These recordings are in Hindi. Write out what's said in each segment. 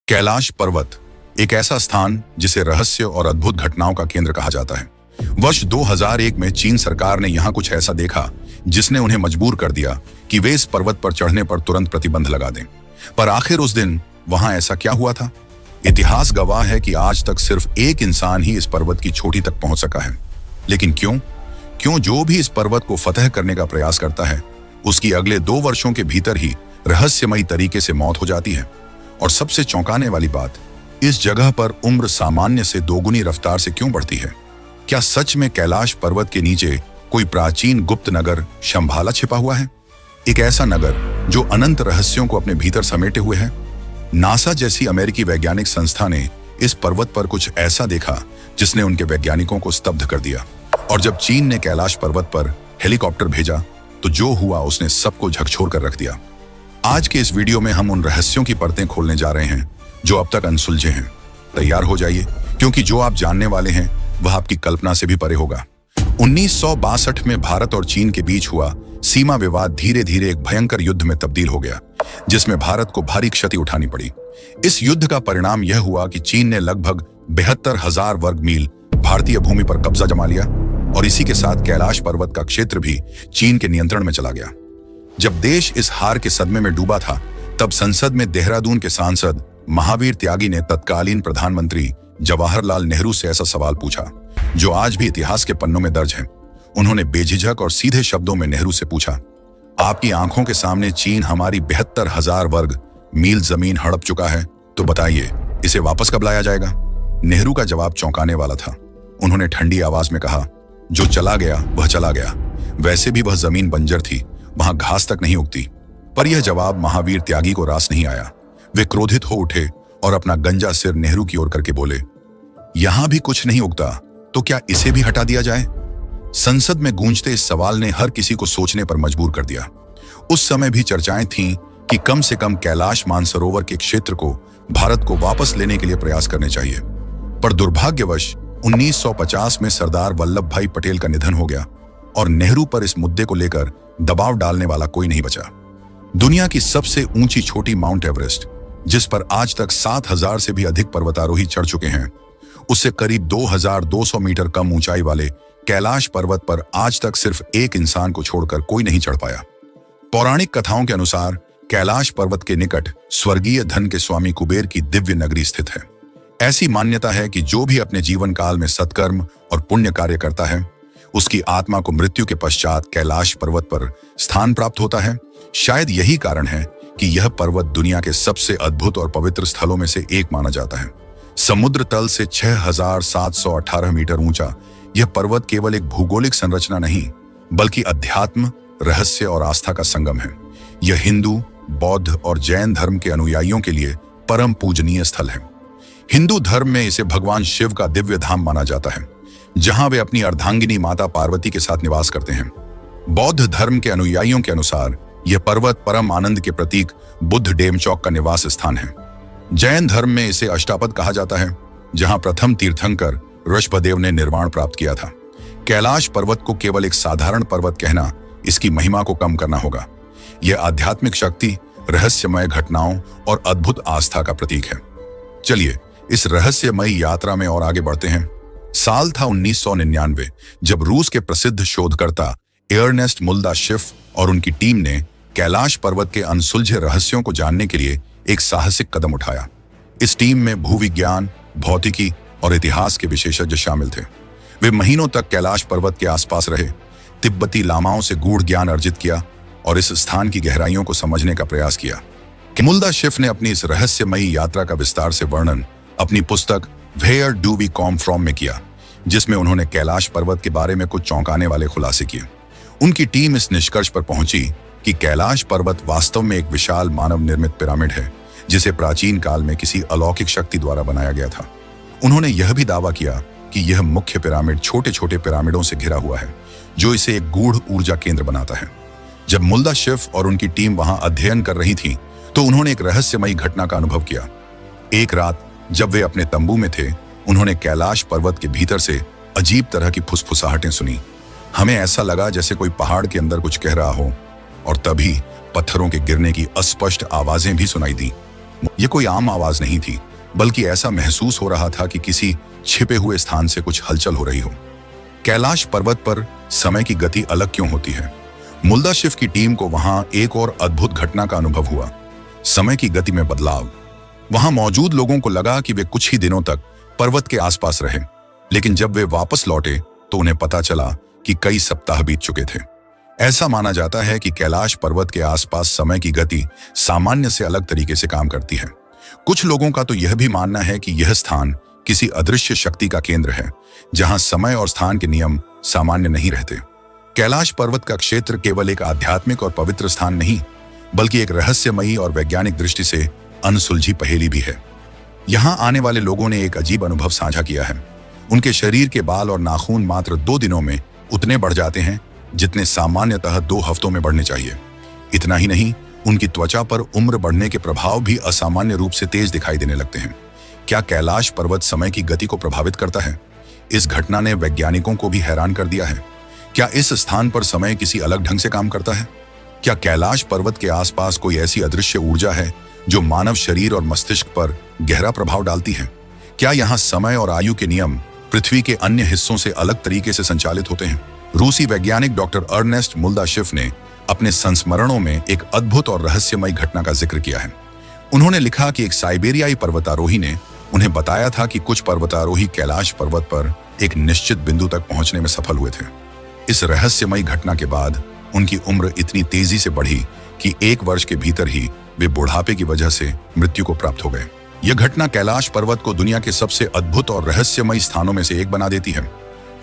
कैलाश पर्वत एक ऐसा स्थान जिसे रहस्य और अद्भुत घटनाओं का केंद्र कहा जाता है। वर्ष 2001 में चीन सरकार ने यहां कुछ ऐसा देखा जिसने उन्हें मजबूर कर दिया कि वे इस पर्वत पर चढ़ने पर तुरंत प्रतिबंध लगा दें। पर आखिर उस दिन वहां ऐसा क्या हुआ था? इतिहास गवाह है कि आज तक सिर्फ एक इंसान ही इस पर्वत की चोटी तक पहुंच सका है। लेकिन क्यों जो भी इस पर्वत को फतह करने का प्रयास करता है, उसकी अगले 2 वर्षों के भीतर ही रहस्यमयी तरीके से मौत हो जाती है। और सबसे चौंकाने वाली बात, इस जगह पर उम्र सामान्य से 2 गुनी रफ्तार से क्यों बढ़ती है? क्या सच में कैलाश पर्वत के नीचे कोई प्राचीन गुप्त नगर शंभाला छिपा हुआ है? एक ऐसा नगर जो अनंत रहस्यों को अपने भीतर समेटे हुए है। नासा जैसी अमेरिकी वैज्ञानिक संस्था ने इस पर्वत पर कुछ ऐसा देखा जिसने उनके वैज्ञानिकों को स्तब्ध कर दिया। और जब चीन ने कैलाश पर्वत पर हेलीकॉप्टर भेजा तो जो हुआ उसने सबको झकझोर कर रख दिया। आज के इस वीडियो में हम उन रहस्यों की परतें खोलने जा रहे हैं जो अब तक अनसुलझे हैं। तैयार हो जाइए, क्योंकि जो आप जानने वाले हैं वह आपकी कल्पना से भी परे होगा। 1962 में भारत और चीन के बीच हुआ सीमा विवाद धीरे धीरे एक भयंकर युद्ध में तब्दील हो गया, जिसमें भारत को भारी क्षति उठानी पड़ी। इस युद्ध का परिणाम यह हुआ कि चीन ने लगभग 72,000 वर्ग मील भारतीय भूमि पर कब्जा जमा लिया और इसी के साथ कैलाश पर्वत का क्षेत्र भी चीन के नियंत्रण में चला गया। जब देश इस हार के सदमे में डूबा था, तब संसद में देहरादून के सांसद महावीर त्यागी ने तत्कालीन प्रधानमंत्री जवाहरलाल नेहरू से ऐसा सवाल पूछा जो आज भी इतिहास के पन्नों में दर्ज है। उन्होंने बेझिझक और सीधे शब्दों में नेहरू से पूछा, आपकी आंखों के सामने चीन हमारी 72,000 वर्ग मील जमीन हड़प चुका है, तो बताइए इसे वापस कब लाया जाएगा? नेहरू का जवाब चौंकाने वाला था। उन्होंने ठंडी आवाज में कहा, जो चला गया वह चला गया। वैसे भी वह जमीन बंजर थी, वहां घास तक नहीं उगती। पर यह जवाब महावीर त्यागी को रास नहीं आया। वे क्रोधित हो उठे और अपना गंजा सिर नेहरू की ओर करके बोले, यहां भी कुछ नहीं उगता तो क्या इसे भी हटा दिया जाए? संसद में गूंजते इस सवाल ने हर किसी को सोचने पर मजबूर कर दिया। उस समय भी चर्चाएं थीं कि कम से कम कैलाश मानसरोवर के क्षेत्र को भारत को वापस लेने के लिए प्रयास करने चाहिए। पर दुर्भाग्यवश 1950 में सरदार वल्लभ भाई पटेल का निधन हो गया और नेहरू पर इस मुद्दे को लेकर दबाव डालने वाला कोई नहीं बचा। दुनिया की सबसे ऊंची चोटी माउंट एवरेस्ट, जिस पर आज तक 7,000 से भी अधिक पर्वतारोही चढ़ चुके हैं, उससे करीब 2,200 मीटर कम ऊंचाई वाले कैलाश पर्वत पर आज तक सिर्फ एक इंसान को छोड़कर कोई नहीं चढ़ पाया। पौराणिक कथाओं के अनुसार कैलाश पर्वत के निकट स्वर्गीय धन के स्वामी कुबेर की दिव्य नगरी स्थित है। ऐसी मान्यता है कि जो भी अपने जीवन काल में सत्कर्म और पुण्य कार्य करता है, उसकी आत्मा को मृत्यु के पश्चात कैलाश पर्वत पर स्थान प्राप्त होता है। शायद यही कारण है कि यह पर्वत दुनिया के सबसे अद्भुत और पवित्र स्थलों में से एक माना जाता है। समुद्र तल से 6,718 मीटर ऊंचा यह पर्वत केवल एक भौगोलिक संरचना नहीं, बल्कि अध्यात्म, रहस्य और आस्था का संगम है। यह हिंदू, बौद्ध और जैन धर्म के अनुयायियों के लिए परम पूजनीय स्थल है। हिंदू धर्म में इसे भगवान शिव का दिव्य धाम माना जाता है, जहां वे अपनी अर्धांगिनी माता पार्वती के साथ निवास करते हैं। बौद्ध धर्म के अनुयायियों के अनुसार यह पर्वत परम आनंद के प्रतीक बुद्ध डेमचौक का निवास स्थान है। जैन धर्म में इसे अष्टापद कहा जाता है, जहां प्रथम तीर्थंकर ऋषभदेव ने निर्वाण प्राप्त किया था। कैलाश पर्वत को केवल एक साधारण पर्वत कहना इसकी महिमा को कम करना होगा। यह आध्यात्मिक शक्ति, रहस्यमय घटनाओं और अद्भुत आस्था का प्रतीक है। चलिए इस रहस्यमयी यात्रा में और आगे बढ़ते हैं। साल था 1999, जब रूस के प्रसिद्ध शोधकर्ता एर्नेस्ट मुल्दाशिफ और उनकी टीम ने कैलाश पर्वत के अनसुलझे रहस्यों को जानने के लिए एक साहसिक कदम उठाया। इस टीम में भूविज्ञान, भौतिकी और इतिहास के विशेषज्ञ शामिल थे। वे महीनों तक कैलाश पर्वत के आसपास रहे, तिब्बती लामाओं से गूढ़ ज्ञान अर्जित किया और इस स्थान की गहराइयों को समझने का प्रयास किया। मुल्दाशिफ ने अपनी इस रहस्यमयी यात्रा का विस्तार से वर्णन अपनी पुस्तक where do we come from में किया, जिसमें उन्होंने कैलाश पर्वत के बारे में कुछ चौंकाने वाले खुलासे किए। उनकी टीम इस निष्कर्ष पर पहुंची कि कैलाश पर्वत वास्तव में एक विशाल मानव निर्मित पिरामिड है, जिसे प्राचीन काल में किसी अलौकिक शक्ति द्वारा बनाया गया था। उन्होंने यह भी दावा किया कि यह मुख्य पिरामिड छोटे छोटे पिरामिडों से घिरा हुआ है, जो इसे एक गूढ़ ऊर्जा केंद्र बनाता है। जब मुल्दाशिफ और उनकी टीम वहां अध्ययन कर रही थी, तो उन्होंने एक रहस्यमयी घटना का अनुभव किया। एक रात जब वे अपने तंबू में थे, उन्होंने कैलाश पर्वत के भीतर से अजीब तरह की फुसफुसाहटें सुनी। हमें ऐसा लगा जैसे कोई पहाड़ के अंदर कुछ कह रहा हो, और तभी पत्थरों के गिरने की अस्पष्ट आवाजें भी सुनाई दी। ये कोई आम आवाज नहीं थी, बल्कि ऐसा महसूस हो रहा था कि किसी छिपे हुए स्थान से कुछ हलचल हो रही हो। कैलाश पर्वत पर समय की गति अलग क्यों होती है? मुल्दा शिव की टीम को वहां एक और अद्भुत घटना का अनुभव हुआ, समय की गति में बदलाव। वहां मौजूद लोगों को लगा कि वे कुछ ही दिनों तक पर्वत के आसपास रहे, लेकिन जब वे वापस लौटे तो उन्हें पता चला कि कई सप्ताह बीत चुके थे। ऐसा माना जाता है कि कैलाश पर्वत के आसपास समय की गति सामान्य से अलग तरीके से काम करती है। कुछ लोगों का तो यह भी मानना है कि यह स्थान किसी अदृश्य शक्ति का केंद्र है, जहां समय और स्थान के नियम सामान्य नहीं रहते। कैलाश पर्वत का क्षेत्र केवल एक आध्यात्मिक और पवित्र स्थान नहीं, बल्कि एक रहस्यमयी और वैज्ञानिक दृष्टि से अनसुलझी पहेली भी है। यहां आने वाले लोगों ने एक अजीब अनुभव साझा किया है। उनके शरीर के बाल और नाखून मात्र 2 दिनों में उतने बढ़ जाते हैं जितने सामान्यतः 2 हफ्तों में बढ़ने चाहिए। इतना ही नहीं, उनकी त्वचा पर उम्र बढ़ने के प्रभाव भी असामान्य रूप से तेज दिखाई देने लगते हैं। क्या कैलाश पर्वत समय की गति को प्रभावित करता है? इस घटना ने वैज्ञानिकों को भी हैरान कर दिया है। क्या इस स्थान पर समय किसी अलग ढंग से काम करता है? क्या कैलाश पर्वत के आसपास कोई ऐसी अदृश्य ऊर्जा है जो मानव शरीर और मस्तिष्क पर गहरा प्रभाव डालती है? क्या यहाँ समय और आयु के नियम पृथ्वी के अन्य हिस्सों से अलग तरीके से संचालित होते हैं? रूसी वैज्ञानिक डॉक्टर अर्नेस्ट मुल्दाशिव ने अपने संस्मरणों में एक अद्भुत और रहस्यमयी घटना का जिक्र किया है। उन्होंने लिखा कि एक साइबेरियाई पर्वतारोही ने उन्हें बताया था कि कुछ पर्वतारोही कैलाश पर्वत पर एक निश्चित बिंदु तक पहुंचने में सफल हुए थे। इस रहस्यमयी घटना के बाद उनकी उम्र इतनी तेजी से बढ़ी कि 1 वर्ष के भीतर ही वे बुढ़ापे की वजह से मृत्यु को प्राप्त हो गए। यह घटना कैलाश पर्वत को दुनिया के सबसे अद्भुत और रहस्यमयी स्थानों में से एक बना देती है।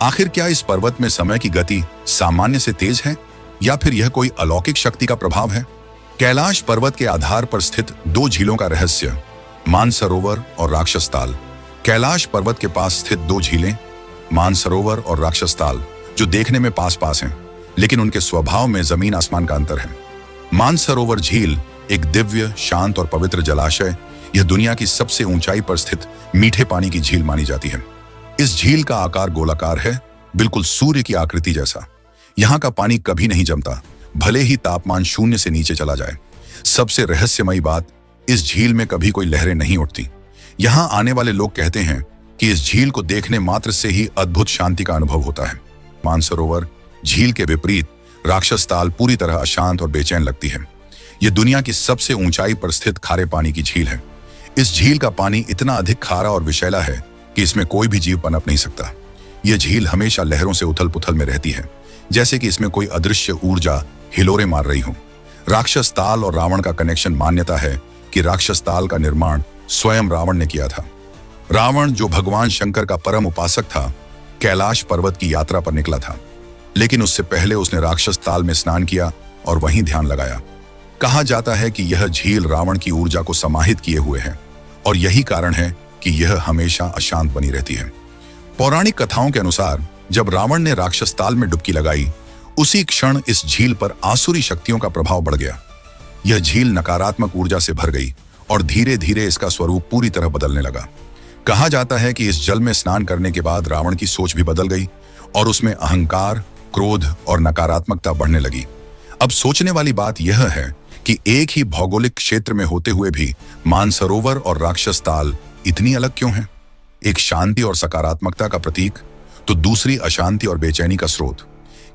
आखिर क्या इस पर्वत में समय की गति सामान्य से तेज है, या फिर यह कोई अलौकिक शक्ति का प्रभाव है? कैलाश पर्वत के आधार पर स्थित 2 झीलों का रहस्य, मानसरोवर और राक्षस ताल। कैलाश पर्वत के पास स्थित 2 झीलें, मानसरोवर और राक्षस ताल, जो देखने में पास पास हैं, लेकिन उनके स्वभाव में जमीन आसमान का अंतर है। मानसरोवर झील एक दिव्य, शांत और पवित्र जलाशय, यह दुनिया की सबसे ऊंचाई पर स्थित मीठे पानी की झील मानी जाती है। इस झील का आकार गोलाकार है, बिल्कुल सूर्य की आकृति जैसा। यहाँ का पानी कभी नहीं जमता, भले ही तापमान 0 से नीचे चला जाए। सबसे रहस्यमयी बात, इस झील में कभी कोई लहरें नहीं उठती। यहाँ आने वाले लोग कहते हैं कि इस झील को देखने मात्र से ही अद्भुत शांति का अनुभव होता है। मानसरोवर झील के विपरीत राक्षस ताल पूरी तरह अशांत और बेचैन लगती है। यह दुनिया की सबसे ऊंचाई पर स्थित खारे पानी की झील है। इस झील का पानी इतना अधिक खारा और विषैला है कि इसमें कोई भी जीव पनप नहीं सकता। यह झील हमेशा लहरों से उथल पुथल में रहती है, जैसे कि इसमें कोई अदृश्य ऊर्जा हिलोरे मार रही हो। राक्षस ताल और रावण का कनेक्शन, मान्यता है कि राक्षस ताल का निर्माण स्वयं रावण ने किया था। रावण, जो भगवान शंकर का परम उपासक था, कैलाश पर्वत की यात्रा पर निकला था, लेकिन उससे पहले उसने राक्षस ताल में स्नान किया और वहीं ध्यान लगाया। कहा जाता है कि यह झील रावण की ऊर्जा को समाहित किए हुए है, और यही कारण है कि यह हमेशा अशांत बनी रहती है। पौराणिक कथाओं के अनुसार जब रावण ने राक्षस ताल में डुबकी लगाई, उसी क्षण इस झील पर आसुरी शक्तियों का प्रभाव बढ़ गया। यह झील नकारात्मक ऊर्जा से भर गई और धीरे धीरे इसका स्वरूप पूरी तरह बदलने लगा। कहा जाता है कि इस जल में स्नान करने के बाद रावण की सोच भी बदल गई और उसमें अहंकार, क्रोध और नकारात्मकता बढ़ने लगी। अब सोचने वाली बात यह है कि एक ही भौगोलिक क्षेत्र में होते हुए भी मानसरोवर और राक्षस ताल इतनी अलग क्यों हैं? एक शांति और सकारात्मकता का प्रतीक, तो दूसरी अशांति और बेचैनी का स्रोत।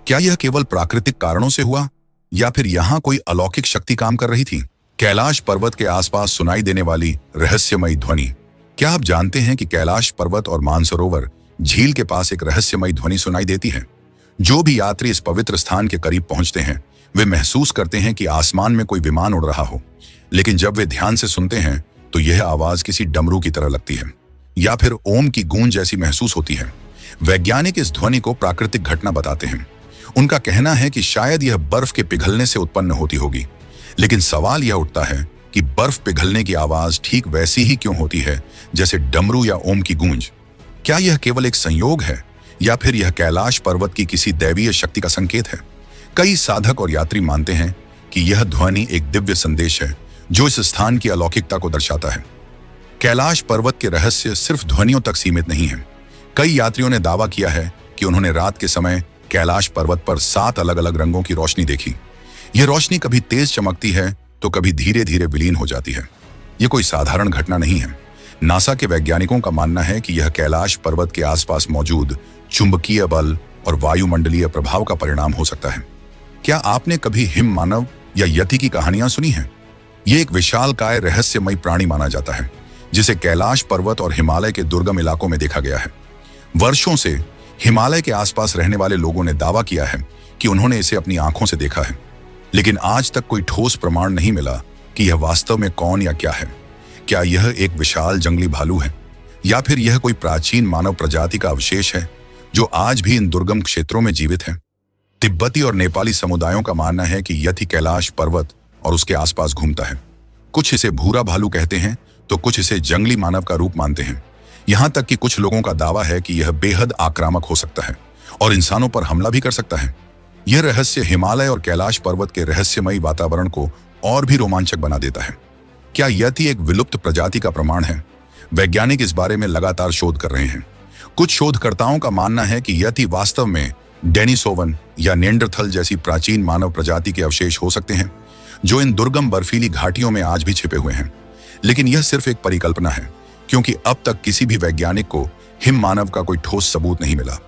क्या यह केवल प्राकृतिक कारणों से हुआ, या फिर यहाँ कोई अलौकिक शक्ति काम कर रही थी? कैलाश पर्वत के आसपास सुनाई देने वाली रहस्यमयी ध्वनि। क्या आप जानते हैं कि कैलाश पर्वत और मानसरोवर झील के पास एक रहस्यमयी ध्वनि सुनाई देती है? जो भी यात्री इस पवित्र स्थान के करीब पहुंचते हैं, वे महसूस करते हैं कि आसमान में कोई विमान उड़ रहा हो, लेकिन जब वे ध्यान से सुनते हैं तो यह आवाज किसी डमरू की तरह लगती है, या फिर ओम की गूंज जैसी महसूस होती है। वैज्ञानिक इस ध्वनि को प्राकृतिक घटना बताते हैं। उनका कहना है कि शायद यह बर्फ के पिघलने से उत्पन्न होती होगी, लेकिन सवाल यह उठता है कि बर्फ पिघलने की आवाज ठीक वैसी ही क्यों होती है जैसे डमरू या ओम की गूंज? क्या यह केवल एक संयोग है, या फिर यह कैलाश पर्वत की किसी दैवीय शक्ति का संकेत है? कई साधक और यात्री मानते हैं कि यह ध्वनि एक दिव्य संदेश है जो इस स्थान की अलौकिकता को दर्शाता है। कैलाश पर्वत के रहस्य सिर्फ ध्वनियों तक सीमित नहीं है। कई यात्रियों ने दावा किया है कि उन्होंने रात के समय कैलाश पर्वत पर 7 अलग अलग रंगों की रोशनी देखी। यह रोशनी कभी तेज चमकती है तो कभी धीरे धीरे विलीन हो जाती है। ये कोई साधारण घटना नहीं है। नासा के वैज्ञानिकों का मानना है कि यह कैलाश पर्वत के आसपास मौजूद चुंबकीय बल और वायुमंडलीय प्रभाव का परिणाम हो सकता है। क्या आपने कभी हिम मानव या यति की कहानियां सुनी हैं? ये एक विशालकाय रहस्यमयी प्राणी माना जाता है जिसे कैलाश पर्वत और हिमालय के दुर्गम इलाकों में देखा गया है। वर्षों से हिमालय के आसपास रहने वाले लोगों ने दावा किया है कि उन्होंने इसे अपनी आंखों से देखा है, लेकिन आज तक कोई ठोस प्रमाण नहीं मिला कि यह वास्तव में कौन या क्या है। क्या यह एक विशाल जंगली भालू है या फिर यह कोई प्राचीन मानव प्रजाति का अवशेष है जो आज भी इन दुर्गम क्षेत्रों में जीवित है? तिब्बती और नेपाली समुदायों का मानना है कि यति कैलाश पर्वत और उसके आसपास घूमता है। कुछ इसे भूरा भालू कहते हैं तो कुछ इसे जंगली मानव का रूप मानते हैं। यहां तक कि कुछ लोगों का दावा है कि यह बेहद आक्रामक हो सकता है और इंसानों पर हमला भी कर सकता है। यह रहस्य हिमालय और कैलाश पर्वत के रहस्यमयी वातावरण को और भी रोमांचक बना देता है। क्या यति एक विलुप्त प्रजाति का प्रमाण है? वैज्ञानिक इस बारे में लगातार शोध कर रहे हैं। कुछ शोधकर्ताओं का मानना है कि यति वास्तव में डेनिसोवन या नेंडरथल जैसी प्राचीन मानव प्रजाति के अवशेष हो सकते हैं जो इन दुर्गम बर्फीली घाटियों में आज भी छिपे हुए हैं। लेकिन यह सिर्फ एक परिकल्पना है क्योंकि अब तक किसी भी वैज्ञानिक को हिम मानव का कोई ठोस सबूत नहीं मिला।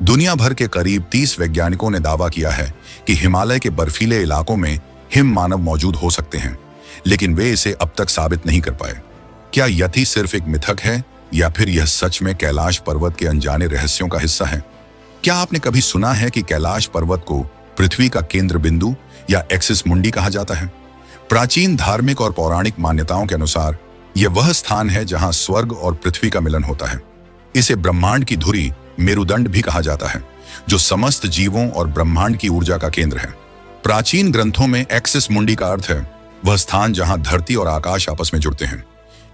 दुनिया भर के करीब 30 वैज्ञानिकों ने दावा किया है कि हिमालय के बर्फीले इलाकों में हिम मानव मौजूद हो सकते हैं, लेकिन वे इसे अब तक साबित नहीं कर पाए। क्या यति सिर्फ एक मिथक है या फिर यह सच में कैलाश पर्वत के अनजाने रहस्यों का हिस्सा है? क्या आपने कभी सुना है कि कैलाश पर्वत को पृथ्वी का केंद्र बिंदु या एक्सिस मुंडी कहा जाता है? प्राचीन धार्मिक और पौराणिक मान्यताओं के अनुसार यह वह स्थान है जहां स्वर्ग और पृथ्वी का मिलन होता है। इसे ब्रह्मांड की धुरी मेरुदंड भी कहा जाता है जो समस्त जीवों और ब्रह्मांड की ऊर्जा का केंद्र है। प्राचीन ग्रंथों में एक्सिस मुंडी का अर्थ है वह स्थान जहां धरती और आकाश आपस में जुड़ते हैं।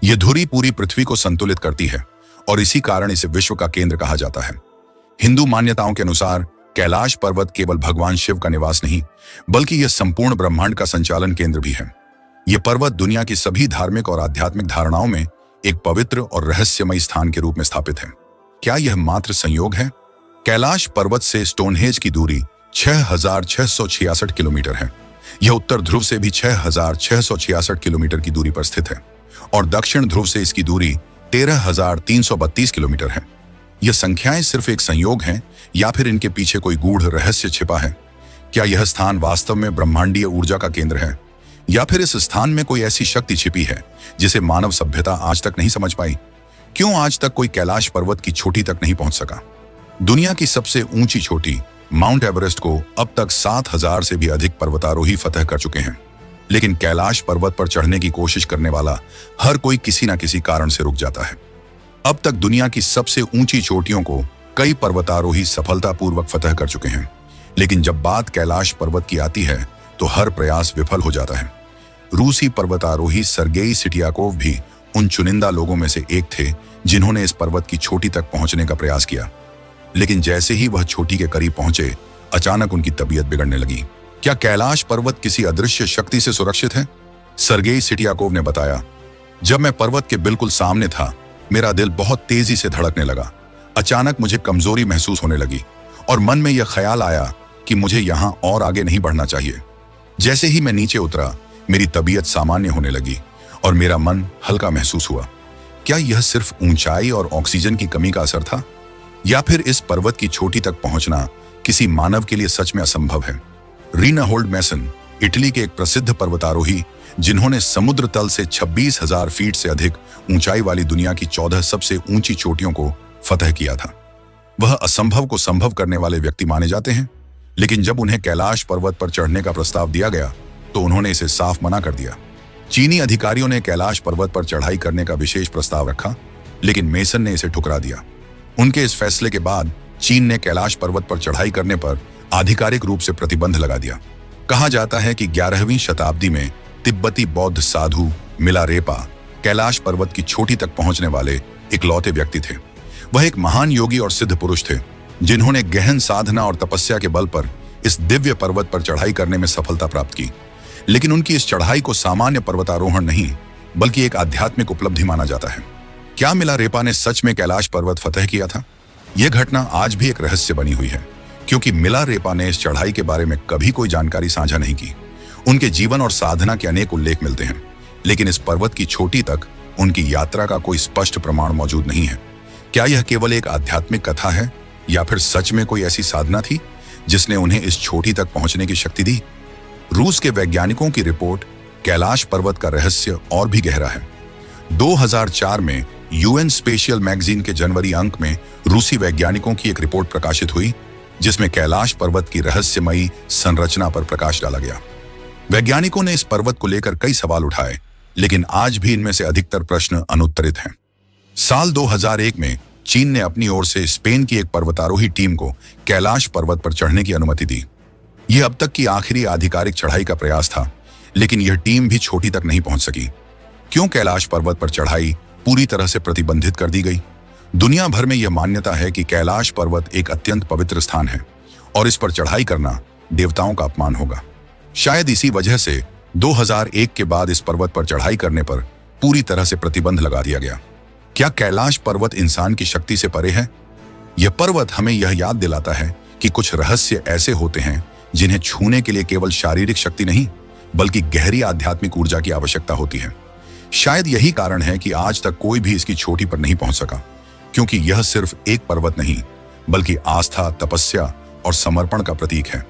यह धुरी पूरी पृथ्वी को संतुलित करती है और इसी कारण इसे विश्व का केंद्र कहा जाता है। हिंदू मान्यताओं के अनुसार कैलाश पर्वत केवल भगवान शिव का निवास नहीं बल्कि यह संपूर्ण ब्रह्मांड का संचालन केंद्र भी है। यह पर्वत दुनिया की सभी धार्मिक और आध्यात्मिक धारणाओं में एक पवित्र और रहस्यमयी स्थान के रूप में स्थापित है। क्या यह मात्र संयोग है? कैलाश पर्वत से स्टोनहेंज की दूरी 6,666 किलोमीटर है। यह उत्तर ध्रुव से भी 6,666 किलोमीटर की दूरी पर स्थित है और दक्षिण ध्रुव से इसकी दूरी 13,332 किलोमीटर है। यह संख्याएं सिर्फ एक संयोग हैं या फिर इनके पीछे कोई गूढ़ रहस्य छिपा है? क्या यह स्थान वास्तव में ब्रह्मांडीय ऊर्जा का केंद्र है या फिर इस स्थान में कोई ऐसी शक्ति छिपी है जिसे मानव सभ्यता आज तक नहीं समझ पाई? क्यों आज तक कोई कैलाश पर्वत की चोटी तक नहीं पहुंच सका? दुनिया की सबसे ऊंची चोटी माउंट एवरेस्ट को अब तक 7,000 से भी अधिक पर्वतारोही फतह कर चुके हैं, लेकिन कैलाश पर्वत पर चढ़ने की कोशिश करने वाला हर कोई किसी न किसी कारण से रुक जाता है। अब तक दुनिया की सबसे ऊंची चोटियों को कई पर्वतारोही सफलतापूर्वक फतह कर चुके हैं, लेकिन जब बात कैलाश पर्वत की आती है तो हर प्रयास विफल हो जाता है। रूसी पर्वतारोही सर्गेई सिटियाकोव भी उन चुनिंदा लोगों में से एक थे जिन्होंने इस पर्वत की चोटी तक पहुंचने का प्रयास किया, लेकिन जैसे ही वह चोटी के करीब पहुंचे अचानक उनकी तबीयत बिगड़ने लगी। क्या कैलाश पर्वत किसी अदृश्य शक्ति से सुरक्षित है? सर्गेई सिटियाकोव ने बताया, जब मैं पर्वत के बिल्कुल सामने था मेरा दिल बहुत तेजी से धड़कने लगा। अचानक मुझे कमजोरी महसूस होने लगी और मन में यह ख्याल आया कि मुझे यहां और आगे नहीं बढ़ना चाहिए। जैसे ही मैं नीचे उतरा मेरी तबीयत सामान्य होने लगी और मेरा मन हल्का महसूस हुआ। क्या यह सिर्फ ऊंचाई और ऑक्सीजन की कमी का असर था या फिर इस पर्वत की चोटी तक पहुंचना किसी मानव के लिए सच में असंभव है? रीनाहोल्ड मैसन इटली के एक प्रसिद्ध पर्वतारोही जिन्होंने समुद्र तल से 26,000 फीट से अधिक ऊंचाई वाली दुनिया की 14 सबसे ऊंची चोटियों को फतह किया था। वह असंभव को संभव करने वाले व्यक्ति माने जाते हैं, लेकिन जब उन्हें कैलाश पर्वत पर चढ़ने का प्रस्ताव दिया गया तो उन्होंने इसे साफ मना कर दिया। चीनी अधिकारियों ने कैलाश पर्वत पर चढ़ाई करने का विशेष प्रस्ताव रखा, लेकिन मेसन ने इसे ठुकरा दिया। उनके इस फैसले के बाद चीन ने कैलाश पर्वत पर चढ़ाई करने पर आधिकारिक रूप से प्रतिबंध लगा दिया। कहा जाता है कि 11वीं शताब्दी में तिब्बती बौद्ध साधु मिलारेपा कैलाश पर्वत की चोटी तक पहुंचने वाले इकलौते व्यक्ति थे। वह एक महान योगी और सिद्ध पुरुष थे जिन्होंने गहन साधना और तपस्या के बल पर इस दिव्य पर्वत पर चढ़ाई करने में सफलता प्राप्त की। लेकिन उनकी इस चढ़ाई को सामान्य पर्वतारोहण नहीं बल्कि एक आध्यात्मिक उपलब्धि माना जाता है। क्या मिलारेपा ने सच में कैलाश पर्वत फतह किया था? यह घटना आज भी एक रहस्य बनी हुई है क्योंकि मिलारेपा ने इस चढ़ाई के बारे में कभी कोई जानकारी साझा नहीं की। उनके जीवन और साधना के अनेक उल्लेख मिलते हैं, लेकिन इस पर्वत की चोटी तक उनकी यात्रा का कोई स्पष्ट प्रमाण मौजूद नहीं है। क्या यह केवल एक आध्यात्मिक कथा है या फिर सच में कोई ऐसी साधना थी जिसने उन्हें इस चोटी तक पहुंचने की शक्ति दी? रूस के वैज्ञानिकों की रिपोर्ट कैलाश पर्वत का रहस्य और भी गहरा है। 2004 में यूएन स्पेशियल मैगजीन के जनवरी अंक में रूसी वैज्ञानिकों की एक रिपोर्ट प्रकाशित हुई जिसमें कैलाश पर्वत की रहस्यमयी संरचना पर प्रकाश डाला गया। वैज्ञानिकों ने इस पर्वत को लेकर कई सवाल उठाए, लेकिन आज भी इनमें से अधिकतर प्रश्न अनुत्तरित हैं। साल 2001 में चीन ने अपनी ओर से स्पेन की एक पर्वतारोही टीम को कैलाश पर्वत पर चढ़ने की अनुमति दी। यह अब तक की आखिरी आधिकारिक चढ़ाई का प्रयास था, लेकिन यह टीम भी चोटी तक नहीं पहुंच सकी। क्यों कैलाश पर्वत पर चढ़ाई पूरी तरह से प्रतिबंधित कर दी गई? दुनिया भर में यह मान्यता है कि कैलाश पर्वत एक अत्यंत पवित्र स्थान है और इस पर चढ़ाई करना देवताओं का अपमान होगा। शायद इसी वजह से 2001 के बाद इस पर्वत पर चढ़ाई करने पर पूरी तरह से प्रतिबंध लगा दिया गया। क्या कैलाश पर्वत इंसान की शक्ति से परे है? यह पर्वत हमें यह याद दिलाता है कि कुछ रहस्य ऐसे होते हैं जिन्हें छूने के लिए केवल शारीरिक शक्ति नहीं, बल्कि गहरी आध्यात्मिक ऊर्जा की आवश्यकता होती है। शायद यही कारण है कि आज तक कोई भी इसकी चोटी पर नहीं पहुंच सका, क्योंकि यह सिर्फ एक पर्वत नहीं, बल्कि आस्था, तपस्या और समर्पण का प्रतीक है।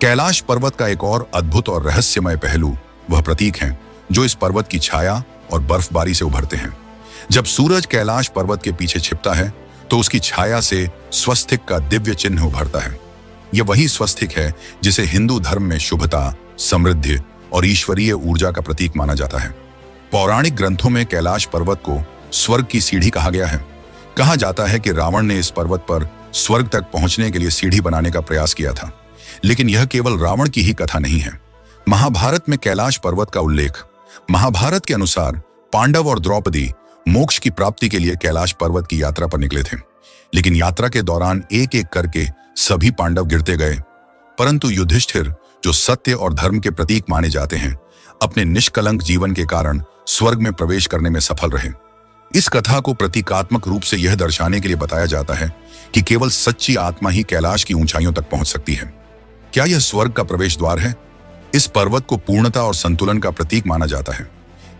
कैलाश पर्वत का एक और अद्भुत और रहस्यमय पहलू वह प्रतीक हैं जो इस पर्वत की छाया और बर्फबारी से उभरते हैं। जब सूरज कैलाश पर्वत के पीछे छिपता है तो उसकी छाया से स्वस्तिक का दिव्य चिन्ह उभरता है। यह वही स्वस्तिक है जिसे हिंदू धर्म में शुभता, समृद्धि और ईश्वरीय ऊर्जा का प्रतीक माना जाता है। पौराणिक ग्रंथों में कैलाश पर्वत को स्वर्ग की सीढ़ी कहा गया है। कहा जाता है कि रावण ने इस पर्वत पर स्वर्ग तक पहुंचने के लिए सीढ़ी बनाने का प्रयास किया था, लेकिन यह केवल रावण की ही कथा नहीं है। महाभारत में कैलाश पर्वत का उल्लेख। महाभारत के अनुसार पांडव और द्रौपदी मोक्ष की प्राप्ति के लिए कैलाश पर्वत की यात्रा पर निकले थे, लेकिन यात्रा के दौरान एक एक करके सभी पांडव गिरते गए, परंतु युधिष्ठिर, जो सत्य और धर्म के प्रतीक माने जाते हैं, अपने निष्कलंक जीवन के कारण स्वर्ग में प्रवेश करने में सफल रहे। इस कथा को प्रतीकात्मक रूप से यह दर्शाने के लिए बताया जाता है कि केवल सच्ची आत्मा ही कैलाश की ऊंचाइयों तक पहुंच सकती है। क्या यह स्वर्ग का प्रवेश द्वार है? इस पर्वत को पूर्णता और संतुलन का प्रतीक माना जाता है।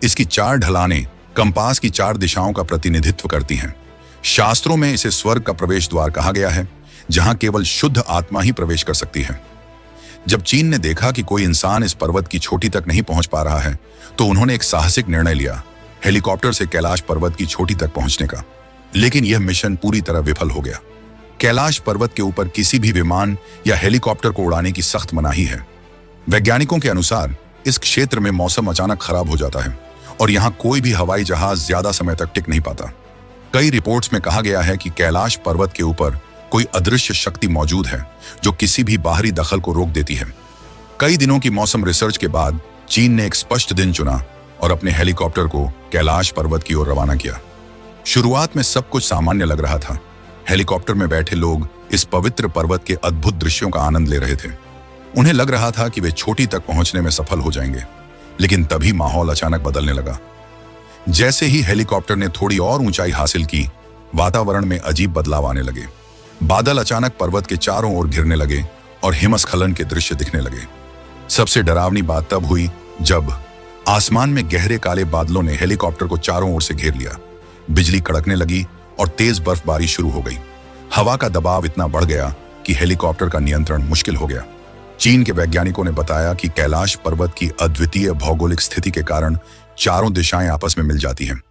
इसकी 4 ढलानें कंपास की 4 दिशाओं का प्रतिनिधित्व करती हैं। शास्त्रों में इसे स्वर्ग का प्रवेश द्वार कहा गया है, जहां केवल शुद्ध आत्मा ही प्रवेश कर सकती है। जब चीन ने देखा कि कोई इंसान इस पर्वत की चोटी तक नहीं पहुंच पा रहा है, तो उन्होंने एक साहसिक निर्णय लिया, हेलीकॉप्टर से कैलाश पर्वत की चोटी तक पहुंचने का। लेकिन यह मिशन पूरी तरह विफल हो गया। कैलाश पर्वत के ऊपर किसी भी विमान या हेलीकॉप्टर को उड़ाने की सख्त मनाही है। वैज्ञानिकों के अनुसार इस क्षेत्र में मौसम अचानक खराब हो जाता है और यहाँ कोई भी हवाई जहाज ज्यादा समय तक टिक नहीं पाता। कई रिपोर्ट्स में कहा गया है कि कैलाश पर्वत के ऊपर कोई अदृश्य शक्ति मौजूद है जो किसी भी बाहरी दखल को रोक देती है। कई दिनों की मौसम रिसर्च के बाद चीन ने एक स्पष्ट दिन चुना और अपने हेलीकॉप्टर को कैलाश पर्वत की ओर रवाना किया। शुरुआत में सब कुछ सामान्य लग रहा था। हेलीकॉप्टर में बैठे लोग इस पवित्र पर्वत के अद्भुत दृश्यों का आनंद ले रहे थे। उन्हें लग रहा था कि वे चोटी तक पहुंचने में सफल हो जाएंगे, लेकिन तभी माहौल अचानक बदलने लगा। जैसे ही हेलीकॉप्टर ने थोड़ी और ऊंचाई हासिल की, वातावरण में अजीब बदलाव आने लगे। बादल अचानक पर्वत के चारों ओर घिरने लगे और हिमस्खलन के दृश्य दिखने लगे। सबसे डरावनी बात तब हुई जब आसमान में गहरे काले बादलों ने हेलीकॉप्टर को चारों ओर से घेर लिया। बिजली कड़कने लगी और तेज बर्फबारी शुरू हो गई। हवा का दबाव इतना बढ़ गया कि हेलीकॉप्टर का नियंत्रण मुश्किल हो गया। चीन के वैज्ञानिकों ने बताया कि कैलाश पर्वत की अद्वितीय भौगोलिक स्थिति के कारण चारों दिशाएं आपस में मिल जाती हैं,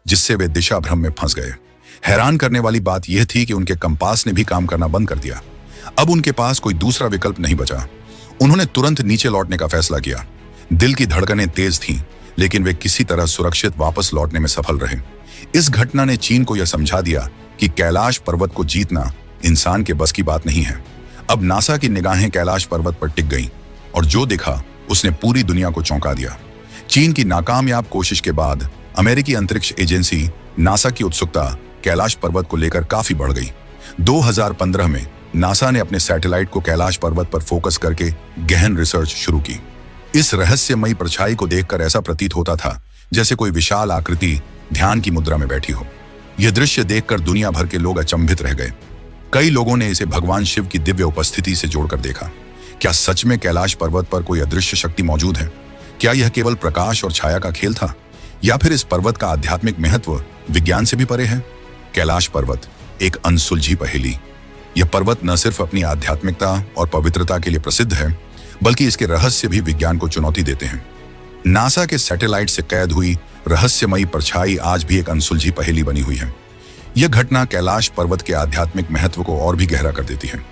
जिससे वे दिशा भ्रम में फंस गए। हैरान करने वाली बात यह थी कि उनके कंपास ने भी काम करना बंद कर दिया। अब उनके पास कोई दूसरा विकल्प नहीं बचा। उन्होंने तुरंत नीचे लौटने का फैसला किया। दिल की धड़कनें तेज थीं, लेकिन वे किसी तरह सुरक्षित वापस लौटने में सफल रहे। इस घटना ने चीन को यह समझा दिया कि कैलाश पर्वत को जीतना इंसान के बस की बात नहीं है। अब नासा की निगाहें कैलाश पर्वत पर टिक गईं और जो दिखा उसने पूरी दुनिया को चौंका दिया। चीन की नाकामयाब कोशिश के बाद अमेरिकी अंतरिक्ष एजेंसी नासा की उत्सुकता कैलाश पर्वत को लेकर काफी बढ़ गई। 2015 में नासा ने अपने सैटेलाइट को कैलाश पर्वत पर फोकस करके गहन रिसर्च शुरू की। इस रहस्यमयी परछाई को देखकर ऐसा प्रतीत होता था जैसे कोई विशाल आकृति ध्यान की मुद्रा में बैठी हो। यह दृश्य देखकर दुनिया भर के लोग अचंभित रह गए। कई लोगों ने इसे भगवान शिव की दिव्य उपस्थिति से जोड़कर देखा। क्या सच में कैलाश पर्वत पर कोई अदृश्य शक्ति मौजूद है? क्या यह केवल प्रकाश और छाया का खेल था या फिर इस पर्वत का आध्यात्मिक महत्व विज्ञान से भी परे है? कैलाश पर्वत एक अनसुलझी पहेली। यह पर्वत न सिर्फ अपनी आध्यात्मिकता और पवित्रता के लिए प्रसिद्ध है, बल्कि इसके रहस्य भी विज्ञान को चुनौती देते हैं। नासा के सैटेलाइट से कैद हुई रहस्यमयी परछाई आज भी एक अनसुलझी पहेली बनी हुई है। यह घटना कैलाश पर्वत के आध्यात्मिक महत्व को और भी गहरा कर देती है।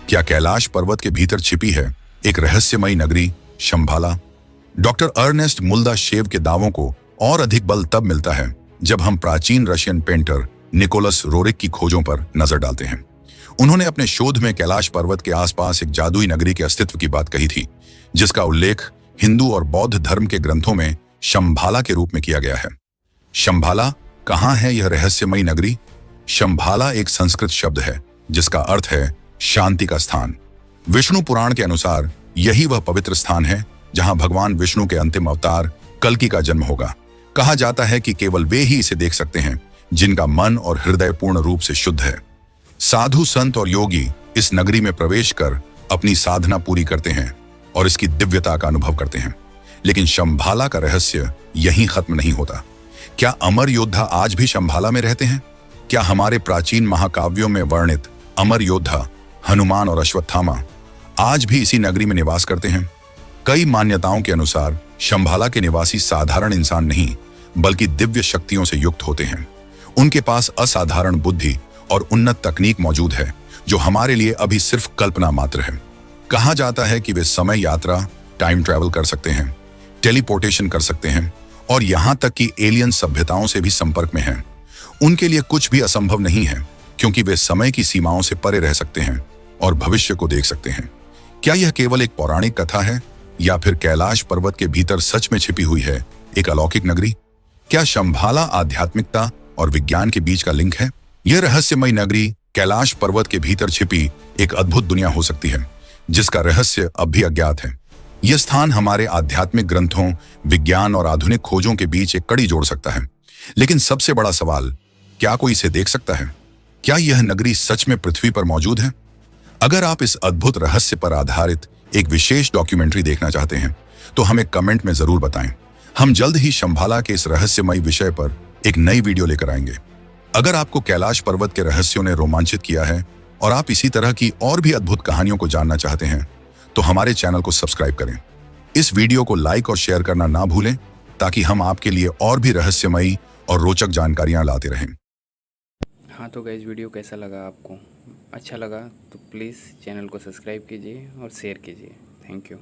क्या कैलाश पर्वत के भीतर छिपी है एक रहस्यमयी नगरी शंभाला? डॉक्टर अर्नेस्ट मुल्दाशेव के दावों को और अधिक बल तब मिलता है जब हम प्राचीन रशियन पेंटर निकोलस रोरिक की खोजों पर नजर डालते हैं। उन्होंने अपने शोध में कैलाश पर्वत के आसपास एक जादुई नगरी के अस्तित्व की बात कही थी, जिसका उल्लेख हिंदू और बौद्ध धर्म के ग्रंथों में शंभाला के रूप में किया गया है। शंभाला कहाँ है यह रहस्यमयी नगरी? शंभाला एक संस्कृत शब्द है जिसका अर्थ है शांति का स्थान। विष्णु पुराण के अनुसार यही वह पवित्र स्थान है जहां भगवान विष्णु के अंतिम अवतार कल्कि का जन्म होगा। कहा जाता है कि केवल वे ही इसे देख सकते हैं जिनका मन और हृदय पूर्ण रूप से शुद्ध है। साधु संत और योगी इस नगरी में प्रवेश कर अपनी साधना पूरी करते हैं और इसकी दिव्यता का अनुभव करते हैं। लेकिन शंभाला का रहस्य यहीं खत्म नहीं होता। क्या अमर योद्धा आज भी शंभाला में रहते हैं? क्या हमारे प्राचीन महाकाव्यों में वर्णित अमर योद्धा हनुमान और अश्वत्थामा आज भी इसी नगरी में निवास करते हैं? कई मान्यताओं के अनुसार शंभाला के निवासी साधारण इंसान नहीं, बल्कि दिव्य शक्तियों से युक्त होते हैं। उनके पास असाधारण बुद्धि और उन्नत तकनीक मौजूद है जो हमारे लिए अभी सिर्फ कल्पना मात्र है। कहा जाता है कि वे समय यात्रा, टाइम ट्रैवल कर सकते हैं, टेलीपोर्टेशन कर सकते हैं और यहां तक कि एलियन सभ्यताओं से भी संपर्क में हैं। उनके लिए कुछ भी असंभव नहीं है, क्योंकि वे समय की सीमाओं से परे रह सकते हैं और भविष्य को देख सकते हैं। क्या यह केवल एक पौराणिक कथा है या फिर कैलाश पर्वत के भीतर सच में छिपी हुई है एक अलौकिक नगरी? क्या शंभाला आध्यात्मिकता और विज्ञान के बीच का लिंक है? यह रहस्यमयी नगरी कैलाश पर्वत के भीतर छिपी एक अद्भुत दुनिया हो सकती है, जिसका रहस्य अब भी अज्ञात है। यह स्थान हमारे आध्यात्मिक ग्रंथों, विज्ञान और आधुनिक खोजों के बीच एक कड़ी जोड़ सकता है। लेकिन सबसे बड़ा सवाल, क्या कोई इसे देख सकता है? क्या यह नगरी सच में पृथ्वी पर मौजूद है? अगर आप इस अद्भुत रहस्य पर आधारित एक विशेष डॉक्यूमेंट्री देखना चाहते हैं तो हमें कमेंट में जरूर बताएं। हम जल्द ही शंभाला के इस रहस्यमयी विषय पर एक नई वीडियो लेकर आएंगे। अगर आपको कैलाश पर्वत के रहस्यों ने रोमांचित किया है और आप इसी तरह की और भी अद्भुत कहानियों को जानना चाहते हैं तो हमारे चैनल को सब्सक्राइब करें। इस वीडियो को लाइक और शेयर करना ना भूलें ताकि हम आपके लिए और भी रहस्यमयी और रोचक जानकारियां लाते रहें। हाँ तो गाइस, वीडियो कैसा लगा आपको? अच्छा लगा तो प्लीज़ चैनल को सब्सक्राइब कीजिए और शेयर कीजिए। Thank you.